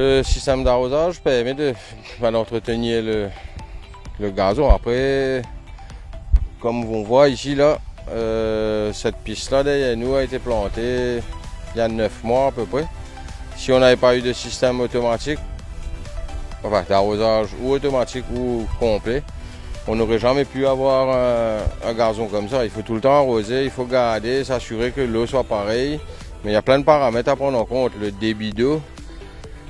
Le système d'arrosage permet d'entretenir le gazon. Après, comme on voit ici, là, cette piste-là derrière nous a été plantée il y a 9 mois à peu près. Si on n'avait pas eu de système automatique, enfin d'arrosage ou automatique ou complet, on n'aurait jamais pu avoir un gazon comme ça. Il faut tout le temps arroser, il faut garder, s'assurer que l'eau soit pareille. Mais il y a plein de paramètres à prendre en compte. Le débit d'eau,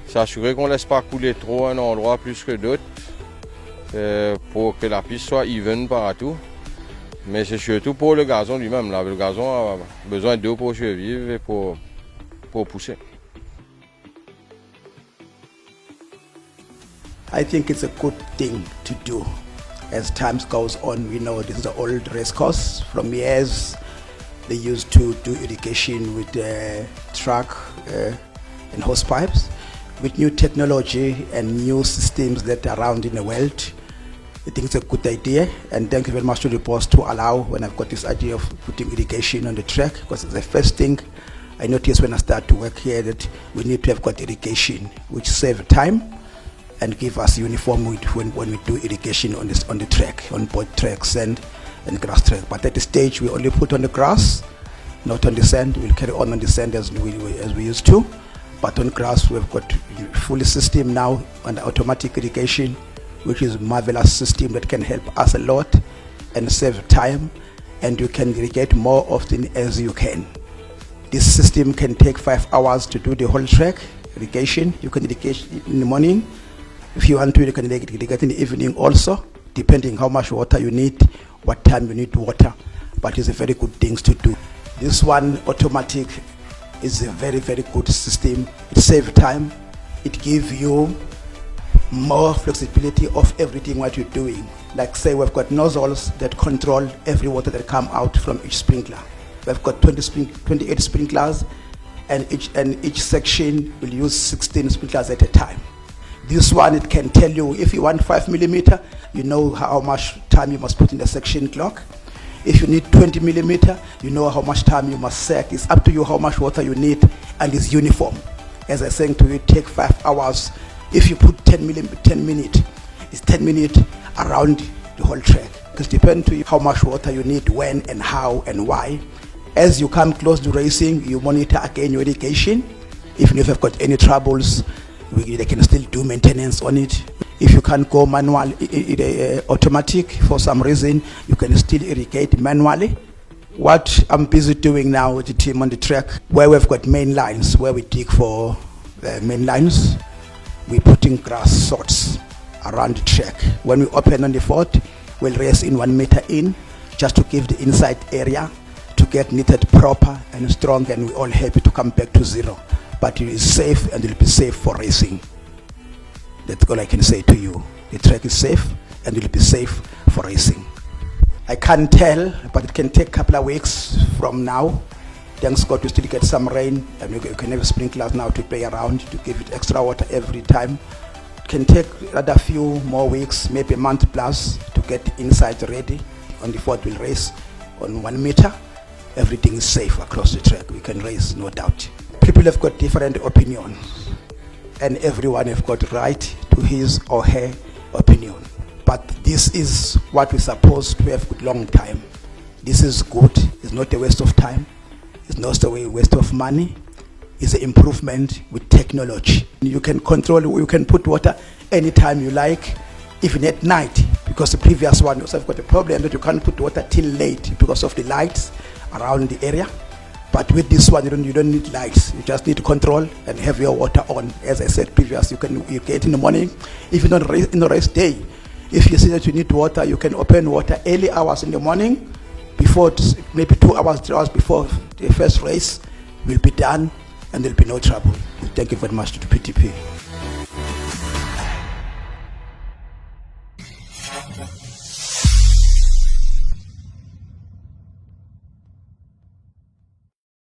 s'assurer qu'on ne laisse pas couler trop un endroit plus que d'autres pour que la piste soit even partout. Mais c'est surtout pour le gazon lui-même. Le gazon a besoin d'eau pour survivre et pour pousser. I think it's a good thing to do. As time goes on, we know this is an old race course. From years, they used to do irrigation with truck and hose pipes. With new technology and new systems that are around in the world, I think it's a good idea. And thank you very much to the boss to allow when I've got this idea of putting irrigation on the track, because it's the first thing I noticed when I started to work here, that we need to have got irrigation, which save time and give us uniform when we do irrigation on the track, on both tracks and grass track. But at this stage, we only put on the grass, not on the sand. We'll carry on the sand as we used to. But on grass, we've got full system now on the automatic irrigation, which is a marvelous system that can help us a lot and save time, and you can irrigate more often as you can. This system can take 5 hours to do the whole track irrigation. You can irrigate in the morning. If you want to, you can irrigate in the evening also, depending how much water you need, what time you need water. But it's a very good thing to do. This one, automatic, is a very, very good system. It saves time. It gives you more flexibility of everything what you're doing. Like say we've got nozzles that control every water that come out from each sprinkler. We've got 28 sprinklers, and each section will use 16 sprinklers at a time. This one, it can tell you if you want 5 millimeter, you know how much time you must put in the section clock. If you need 20 millimeter, you know how much time you must set. It's up to you how much water you need, and it's uniform. As I was saying to you, take 5 hours. If you put 10 minutes, it's 10 minutes around the whole track. It depends to you how much water you need, when and how and why. As you come close to racing, you monitor again your irrigation. If you've got any troubles, they can still do maintenance on it. If you can't go manual, automatic for some reason, you can still irrigate manually. What I'm busy doing now with the team on the track, where we've got main lines, where we dig for main lines, we're putting grass sorts around the track. When we open on the fort, we'll race in 1 meter in, just to give the inside area to get knitted proper and strong, and we're all happy to come back to zero. But it is safe, and it will be safe for racing. That's all I can say to you. The track is safe, and it will be safe for racing. I can't tell, but it can take a couple of weeks from now. Thanks God, we still get some rain, and we can have sprinklers now to play around to give it extra water every time. It can take another few more weeks, maybe a month plus, to get inside ready. On the fort, we'll race on 1 meter. Everything is safe across the track. We can race, no doubt. People have got different opinions, and everyone have got right to his or her opinion. But this is what we're supposed to have with long time. This is good. It's not a waste of time. It's not a waste of money. It's an improvement with technology. You can control, you can put water anytime you like, even at night, because the previous one also have got a problem that you can't put water till late because of the lights around the area. But with this one, you don't need lights. You just need to control and have your water on. As I said previous, you get in the morning, even on in the race day. If you see that you need water, you can open water early hours in the morning, before maybe 2 hours, 3 hours before the first race will be done, and there'll be no trouble. Thank you very much to the PTP.